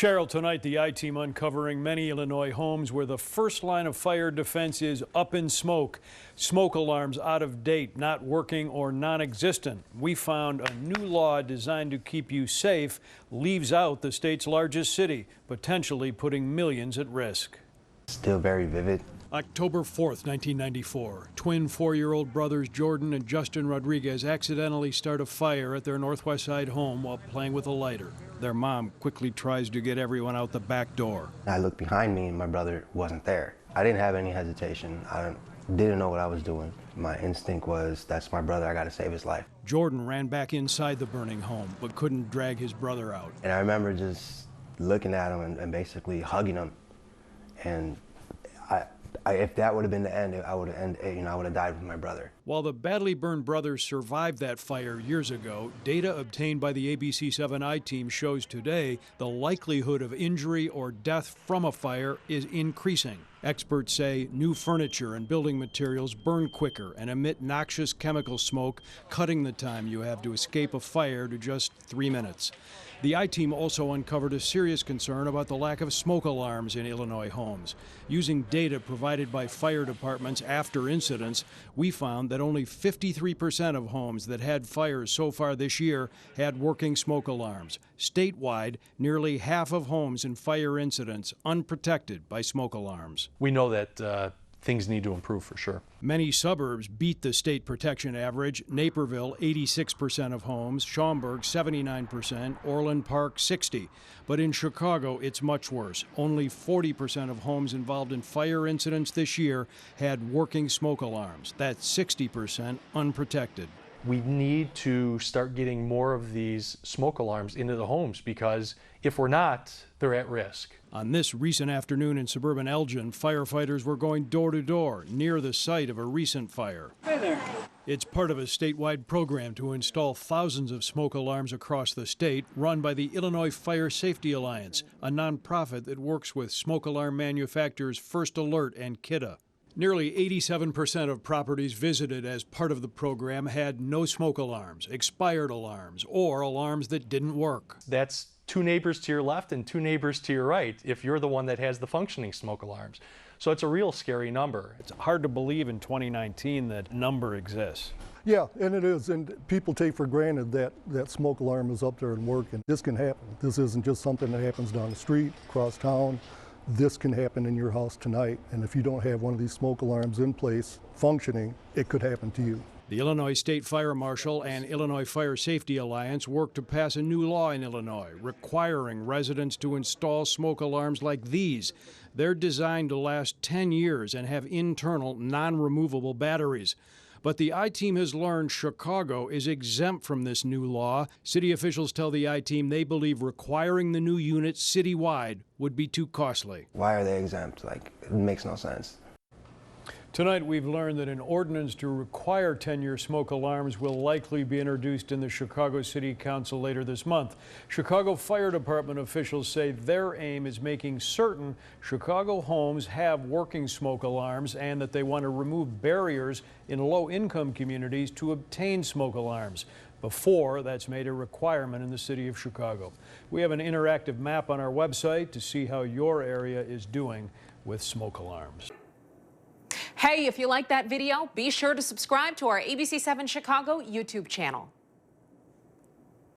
Cheryl, tonight the I-Team uncovering many Illinois homes where the first line of fire defense is up in smoke. Smoke alarms out of date, not working, or non-existent. We found a new law designed to keep you safe leaves out the state's largest city, potentially putting millions at risk. Still very vivid. October 4th, 1994. Twin 4-year-old brothers Jordan and Justin Rodriguez accidentally start a fire at their Northwest Side home while playing with a lighter. Their mom quickly tries to get everyone out the back door. I looked behind me and my brother wasn't there. I didn't have any hesitation. I didn't know what I was doing. My instinct was, that's my brother, I gotta save his life. Jordan ran back inside the burning home, but couldn't drag his brother out. And I remember just looking at him and basically hugging him. And if that would have been the end, I would have died with my brother. While the badly burned brothers survived that fire years ago, data obtained by the ABC7 I-Team shows today the likelihood of injury or death from a fire is increasing. Experts say new furniture and building materials burn quicker and emit noxious chemical smoke, cutting the time you have to escape a fire to just 3 minutes. The I-Team also uncovered a serious concern about the lack of smoke alarms in Illinois homes. Using data provided by fire departments after incidents, we found that only 53% of homes that had fires so far this year had working smoke alarms. Statewide, nearly half of homes in fire incidents unprotected by smoke alarms. We know that things need to improve for sure. Many suburbs beat the state protection average. Naperville, 86% of homes, Schaumburg, 79%, Orland Park, 60%. But in Chicago, it's much worse. Only 40% of homes involved in fire incidents this year had working smoke alarms. That's 60% unprotected. We need to start getting more of these smoke alarms into the homes because if we're not, they're at risk. On this recent afternoon in suburban Elgin, firefighters were going door to door near the site of a recent fire. Hi there. It's part of a statewide program to install thousands of smoke alarms across the state, run by the Illinois Fire Safety Alliance, a nonprofit that works with smoke alarm manufacturers First Alert and Kidde. Nearly 87% of properties visited as part of the program had no smoke alarms, expired alarms, or alarms that didn't work. That's 2 neighbors to your left and 2 neighbors to your right if you're the one that has the functioning smoke alarms. So it's a real scary number. It's hard to believe in 2019 that number exists. Yeah, and it is, and people take for granted that that smoke alarm is up there and working. This can happen. This isn't just something that happens down the street, across town. This can happen in your house tonight, and if you don't have one of these smoke alarms in place, functioning, it could happen to you. The Illinois State Fire Marshal and Illinois Fire Safety Alliance worked to pass a new law in Illinois requiring residents to install smoke alarms like these. They're designed to last 10 years and have internal, non-removable batteries. But the I-Team has learned Chicago is exempt from this new law. City officials tell the I-Team they believe requiring the new units citywide would be too costly. Why are they exempt? It makes no sense. Tonight, we've learned that an ordinance to require 10-year smoke alarms will likely be introduced in the Chicago City Council later this month. Chicago Fire Department officials say their aim is making certain Chicago homes have working smoke alarms and that they want to remove barriers in low-income communities to obtain smoke alarms. Before, that's made a requirement in the city of Chicago. We have an interactive map on our website to see how your area is doing with smoke alarms. Hey, if you like that video, be sure to subscribe to our ABC7 Chicago YouTube channel.